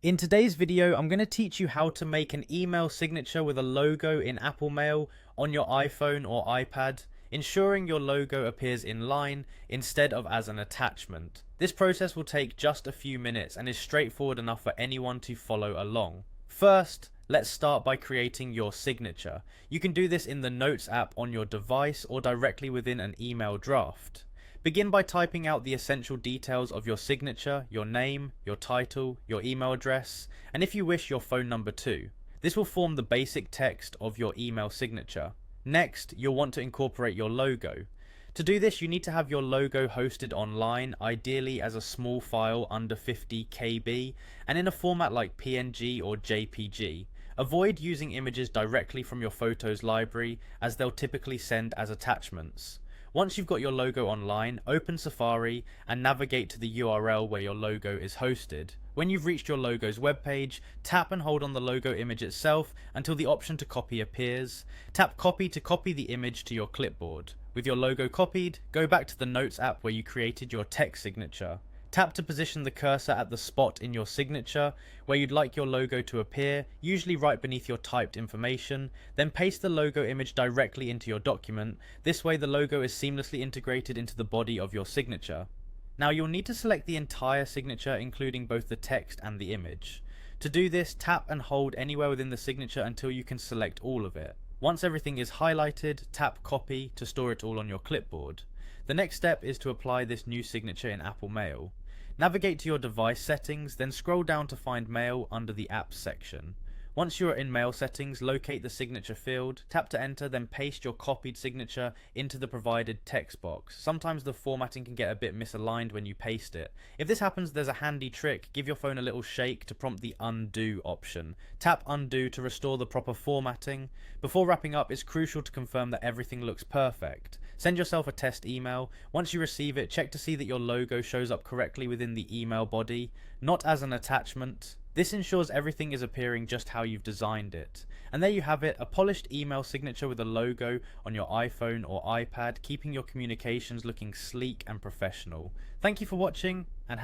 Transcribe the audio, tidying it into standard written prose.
In today's video, I'm going to teach you how to make an email signature with a logo in Apple Mail on your iPhone or iPad, ensuring your logo appears in line instead of as an attachment. This process will take just a few minutes and is straightforward enough for anyone to follow along. First, let's start by creating your signature. You can do this in the Notes app on your device or directly within an email draft. Begin by typing out the essential details of your signature, your name, your title, your email address, and if you wish, your phone number too. This will form the basic text of your email signature. Next, you'll want to incorporate your logo. To do this, you need to have your logo hosted online, ideally as a small file under 50 KB, and in a format like PNG or JPG. Avoid using images directly from your Photos library, as they'll typically send as attachments. Once you've got your logo online, open Safari and navigate to the URL where your logo is hosted. When you've reached your logo's webpage, tap and hold on the logo image itself until the option to copy appears. Tap copy to copy the image to your clipboard. With your logo copied, go back to the Notes app where you created your text signature. Tap to position the cursor at the spot in your signature where you'd like your logo to appear, usually right beneath your typed information, then paste the logo image directly into your document. This way the logo is seamlessly integrated into the body of your signature. Now you'll need to select the entire signature, including both the text and the image. To do this, tap and hold anywhere within the signature until you can select all of it. Once everything is highlighted, tap copy to store it all on your clipboard. The next step is to apply this new signature in Apple Mail. Navigate to your device settings, then scroll down to find Mail under the Apps section. Once you are in Mail settings, locate the signature field, tap to enter, then paste your copied signature into the provided text box. Sometimes the formatting can get a bit misaligned when you paste it. If this happens, there's a handy trick. Give your phone a little shake to prompt the undo option. Tap undo to restore the proper formatting. Before wrapping up, it's crucial to confirm that everything looks perfect. Send yourself a test email. Once you receive it, check to see that your logo shows up correctly within the email body, not as an attachment. This ensures everything is appearing just how you've designed it. And there you have it, a polished email signature with a logo on your iPhone or iPad, keeping your communications looking sleek and professional. Thank you for watching.